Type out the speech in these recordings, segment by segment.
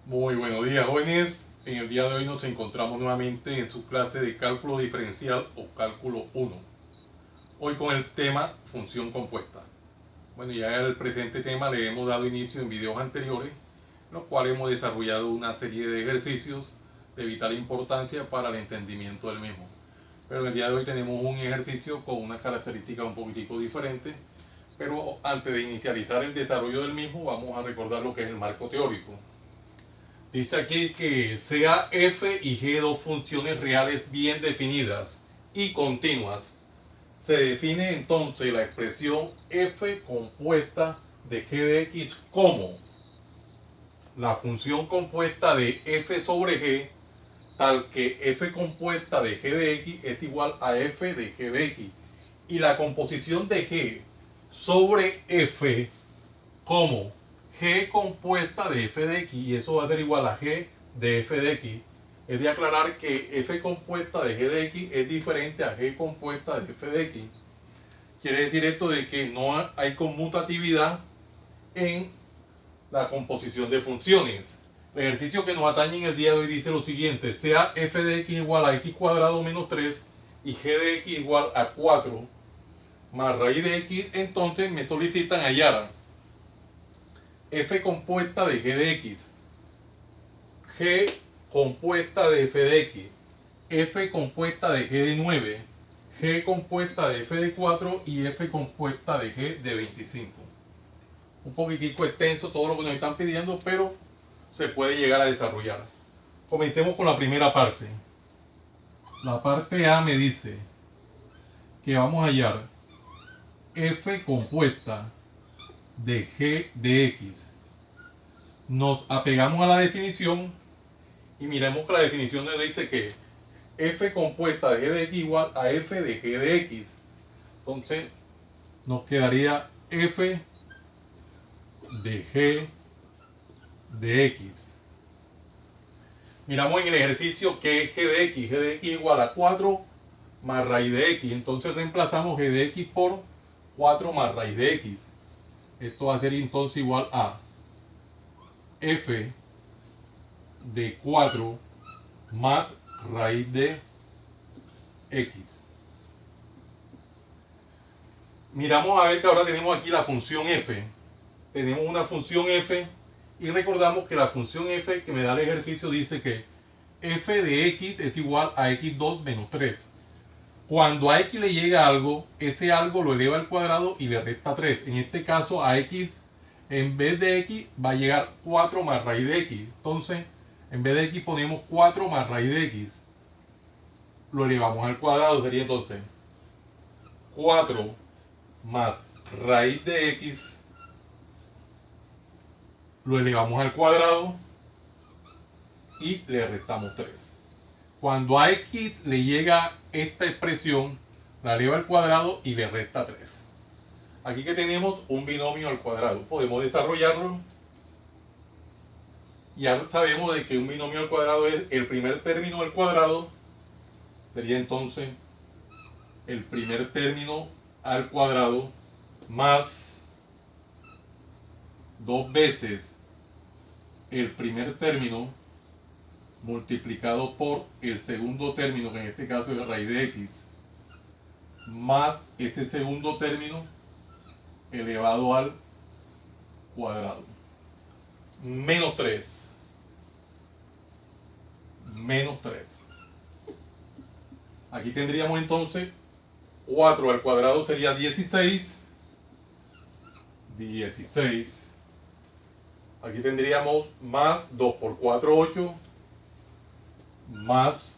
Muy buenos días, jóvenes. En el día de hoy nos encontramos nuevamente en su clase de cálculo diferencial o cálculo 1. Hoy con el tema función compuesta. Bueno, ya en el presente tema le hemos dado inicio en videos anteriores, en los cuales hemos desarrollado una serie de ejercicios de vital importancia para el entendimiento del mismo. Pero en el día de hoy tenemos un ejercicio con unas características un poquitico diferentes. Pero antes de inicializar el desarrollo del mismo, vamos a recordar lo que es el marco teórico. Dice aquí que sea f y g dos funciones reales bien definidas y continuas. Se define entonces la expresión f compuesta de g de x como la función compuesta de f sobre g, tal que f compuesta de g de x es igual a f de g de x. Y la composición de g sobre f como g compuesta de f de x, y eso va a ser igual a g de f de x. Es de aclarar que f compuesta de g de x es diferente a g compuesta de f de x. Quiere decir esto de que no hay conmutatividad en la composición de funciones. El ejercicio que nos atañe en el día de hoy dice lo siguiente: sea f de x igual a x cuadrado menos 3 y g de x igual a 4 más raíz de x. Entonces me solicitan hallar f compuesta de g de x, g compuesta de f de x, f compuesta de g de 9, g compuesta de f de 4 y f compuesta de g de 25. Un poquitico extenso todo lo que nos están pidiendo, pero se puede llegar a desarrollar. Comencemos con la primera parte. La parte A me dice que vamos a hallar f compuesta de g de x. Nos apegamos a la definición y miremos que la definición nos dice que f compuesta de g de x igual a f de g de x. Entonces nos quedaría f de g de x. Miramos en el ejercicio que es g de x igual a 4 más raíz de x. Entonces reemplazamos g de x por 4 más raíz de x. Esto va a ser entonces igual a f de 4 más raíz de x. Miramos a ver que ahora tenemos aquí la función f. Tenemos una función f y recordamos que la función f que me da el ejercicio dice que f de x es igual a x2 menos 3. Cuando a x le llega algo, ese algo lo eleva al cuadrado y le resta 3. En este caso a x, en vez de x, va a llegar 4 más raíz de x. Entonces, en vez de x ponemos 4 más raíz de x. Lo elevamos al cuadrado, sería entonces 4 más raíz de x. Lo elevamos al cuadrado y le restamos 3. Cuando a x le llega esta expresión, la eleva al cuadrado y le resta 3. Aquí que tenemos un binomio al cuadrado, podemos desarrollarlo. Ya sabemos de que un binomio al cuadrado es el primer término al cuadrado, sería entonces el primer término al cuadrado más 2 veces el primer término multiplicado por el segundo término, que en este caso es la raíz de x, más ese segundo término elevado al cuadrado, menos 3. Menos 3. Aquí tendríamos entonces 4 al cuadrado sería 16. 16. Aquí tendríamos más 2 por 4, 8. Más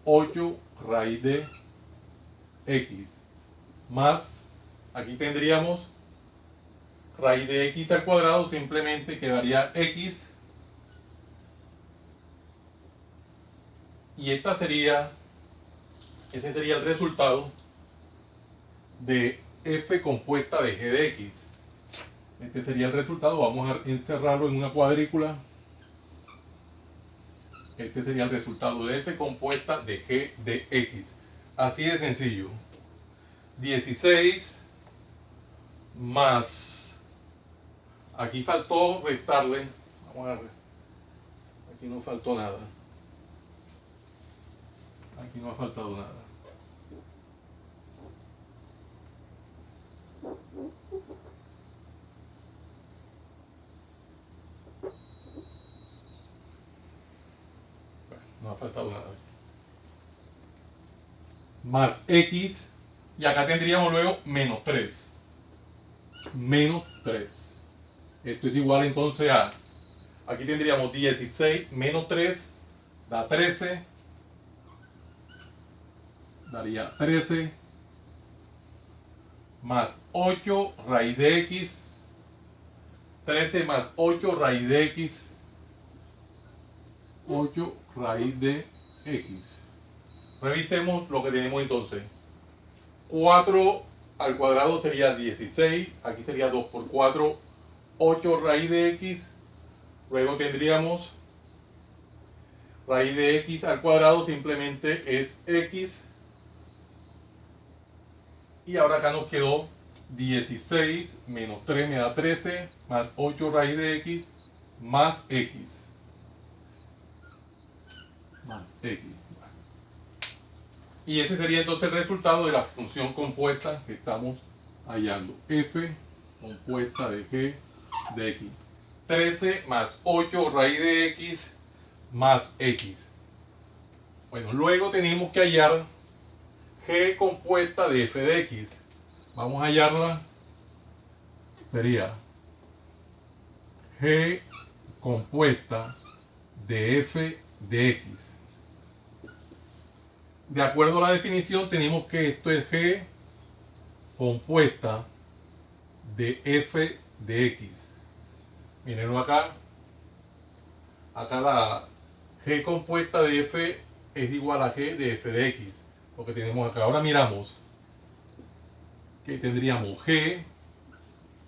8 raíz de x. Más, aquí tendríamos raíz de x al cuadrado, simplemente quedaría x. Y ese sería el resultado de f compuesta de g de x. Este sería el resultado. Vamos a encerrarlo en una cuadrícula. Este sería el resultado de f compuesta de g de x. Así de sencillo. 16 más, aquí faltó restarle, vamos a ver, Aquí no faltó nada. Aquí no ha faltado nada. Bueno, no ha faltado nada. Más x. Y acá tendríamos luego menos 3. Menos 3. Esto es igual entonces a... Aquí tendríamos 16 menos 3 da 13. Daría 13 más 8 raíz de x. 13 más 8 raíz de x. 8 raíz de x. Revisemos lo que tenemos entonces. 4 al cuadrado sería 16. Aquí sería 2 por 4. 8 raíz de x. Luego tendríamos raíz de x al cuadrado simplemente es x. Y ahora acá nos quedó 16 menos 3 me da 13 más 8 raíz de x más x. Más x. Y ese sería entonces el resultado de la función compuesta que estamos hallando. F compuesta de g de x. 13 más 8 raíz de x más x. Bueno, luego tenemos que hallar g compuesta de f de x. Vamos a hallarla. Sería g compuesta de f de x. De acuerdo a la definición tenemos que esto es g compuesta de f de x. Mírenlo acá. Acá la g compuesta de f es igual a g de f de x. Lo que tenemos acá. Ahora miramos que tendríamos g,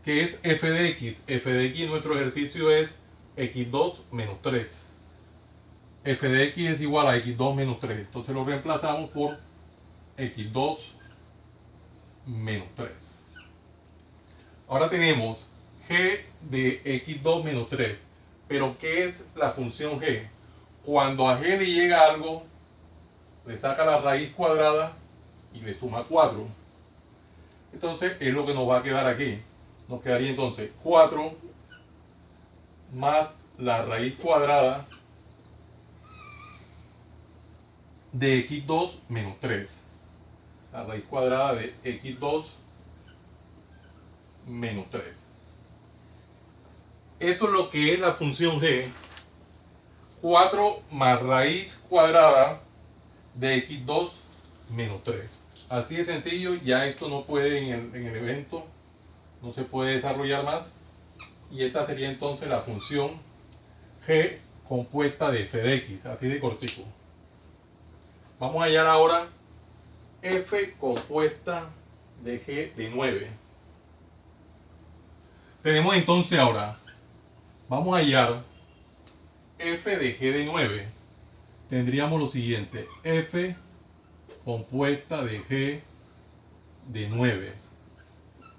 que es f de x. F de x, nuestro ejercicio es x2 menos 3. F de x es igual a x2 menos 3. Entonces lo reemplazamos por x2 menos 3. Ahora tenemos g de x2 menos 3. Pero ¿qué es la función g? Cuando a g le llega algo, le saca la raíz cuadrada y le suma 4. Entonces es lo que nos va a quedar aquí. Nos quedaría entonces 4 más la raíz cuadrada de x2 menos 3. La raíz cuadrada de x2 menos 3. Esto es lo que es la función g. 4 más raíz cuadrada de x2 menos 3. Así de sencillo, ya esto no puede en el evento, no se puede desarrollar más. Y esta sería entonces la función g compuesta de f de x, así de cortico. Vamos a hallar ahora f compuesta de g de 9. Tenemos entonces ahora, vamos a hallar f de g de 9. Tendríamos lo siguiente, f compuesta de g de 9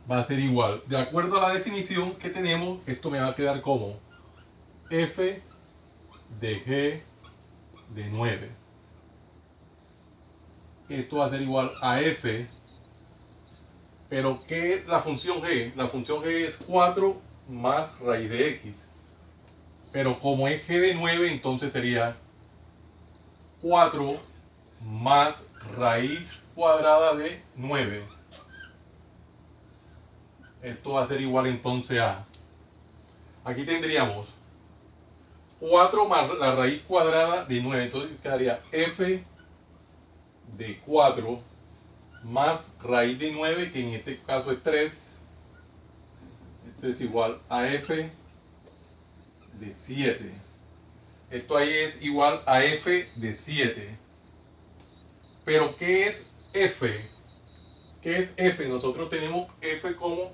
va a ser igual, de acuerdo a la definición que tenemos, esto me va a quedar como f de g de 9. Esto va a ser igual a f, pero ¿qué es la función g? La función g es 4 más raíz de x, pero como es g de 9, entonces sería 4 más raíz cuadrada de 9. Esto va a ser igual entonces a, aquí tendríamos 4 más la raíz cuadrada de 9, entonces quedaría f de 4 más raíz de 9, que en este caso es 3. Esto es igual a f de 7. Esto ahí es igual a f de 7. Pero ¿qué es f? ¿Qué es f? Nosotros tenemos f como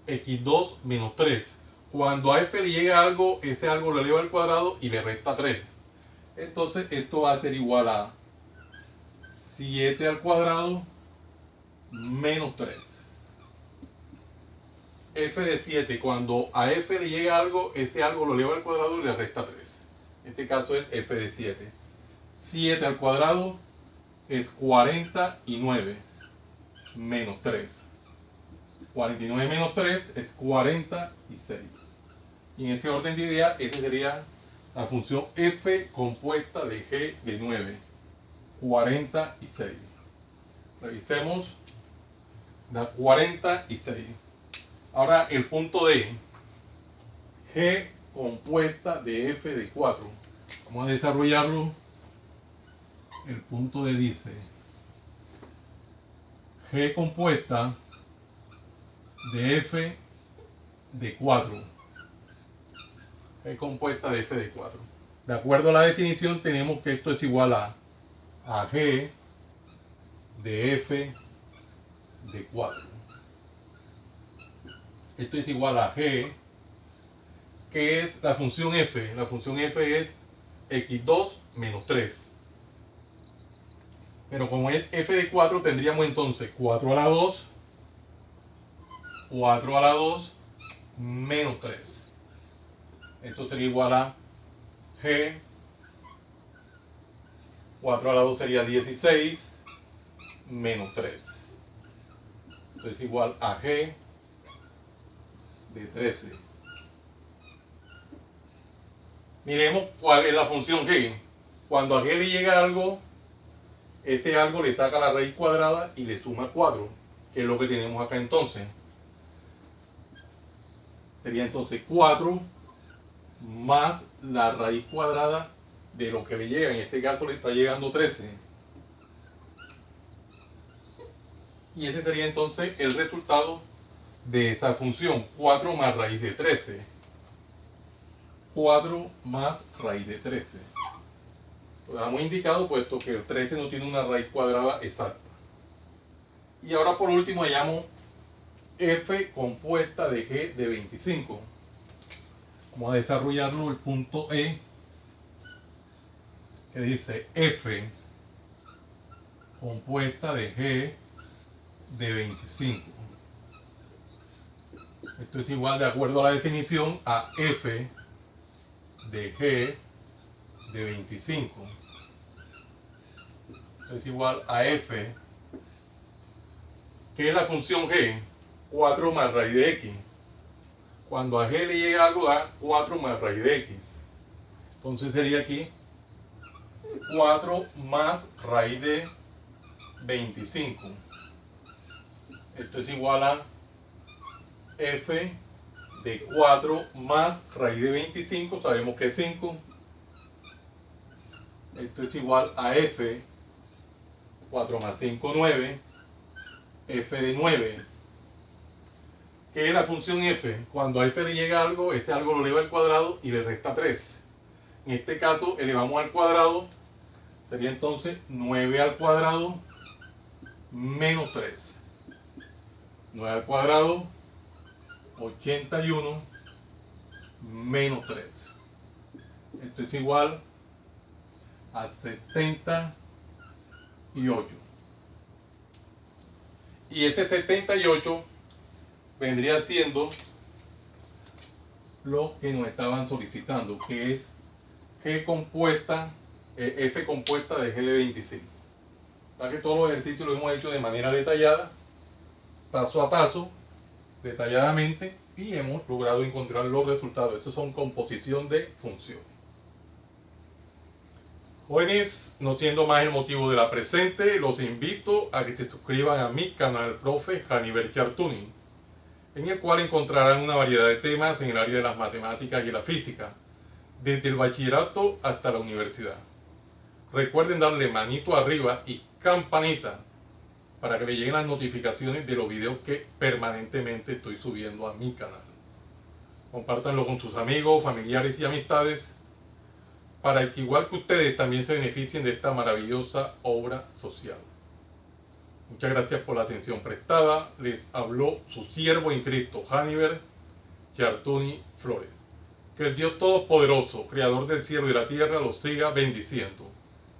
x2 menos 3. Cuando a f le llega algo, ese algo lo eleva al cuadrado y le resta 3. Entonces esto va a ser igual a 7 al cuadrado menos 3. F de 7, cuando a f le llega algo, ese algo lo eleva al cuadrado y le resta 3. En este caso es f de 7. 7 al cuadrado es 49 menos 3. 49 menos 3 es 46. Y en este orden de ideas, esta sería la función f compuesta de g de 9. 46. Revisemos. Da 46. Ahora el punto D. G compuesta de f de 4. Vamos a desarrollarlo. El punto D dice G compuesta de f de 4. G compuesta de f de 4. De acuerdo a la definición, tenemos que esto es igual a G de f de 4. Esto es igual a G, que es la función f. La función f es x2 menos 3. Pero como es f de 4, tendríamos entonces 4 a la 2, 4 a la 2 menos 3. Esto sería igual a G, 4 a la 2 sería 16, menos 3. Esto es igual a G de 13. Miremos cuál es la función G. Cuando a G le llega algo, ese algo le saca la raíz cuadrada y le suma 4, que es lo que tenemos acá entonces. Sería entonces 4 más la raíz cuadrada de lo que le llega. En este caso le está llegando 13. Y ese sería entonces el resultado de esa función. 4 más raíz de 13. 4 más raíz de 13. Lo damos indicado puesto que el 13 no tiene una raíz cuadrada exacta. Y ahora por último hallamos f compuesta de g de 25. Vamos a desarrollarlo el punto E, que dice f compuesta de g de 25. Esto es igual, de acuerdo a la definición, a f de g de 25. Esto es igual a f, que es la función g, 4 más raíz de x. Cuando a g le llega algo, da 4 más raíz de x. Entonces sería aquí 4 más raíz de 25. Esto es igual a f de 4 más raíz de 25, sabemos que es 5. Esto es igual a f, 4 más 5, 9, f de 9. ¿Qué es la función f? Cuando a f le llega algo, este algo lo eleva al cuadrado y le resta 3. En este caso, elevamos al cuadrado, sería entonces 9 al cuadrado menos 3. 9 al cuadrado, 81 menos 3. Esto es igual a 78. Y ese 78 vendría siendo lo que nos estaban solicitando, que es G compuesta, F compuesta de G de 25. Para que todos los ejercicios los hemos hecho de manera detallada, paso a paso, detalladamente, y hemos logrado encontrar los resultados. Estos son composición de funciones. Jóvenes, no siendo más el motivo de la presente, los invito a que se suscriban a mi canal Profe Haniver Chartuni, en el cual encontrarán una variedad de temas en el área de las matemáticas y la física, desde el bachillerato hasta la universidad. Recuerden darle manito arriba y campanita para que le lleguen las notificaciones de los videos que permanentemente estoy subiendo a mi canal. Compártanlo con sus amigos, familiares y amistades para que igual que ustedes también se beneficien de esta maravillosa obra social. Muchas gracias por la atención prestada. Les habló su siervo en Cristo, Haniver Chartuni Flores. Que el Dios Todopoderoso, Creador del cielo y de la tierra, los siga bendiciendo.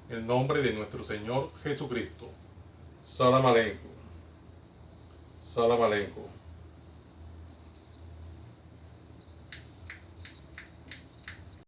En el nombre de nuestro Señor Jesucristo. Salam aleikum. Salam aleikum.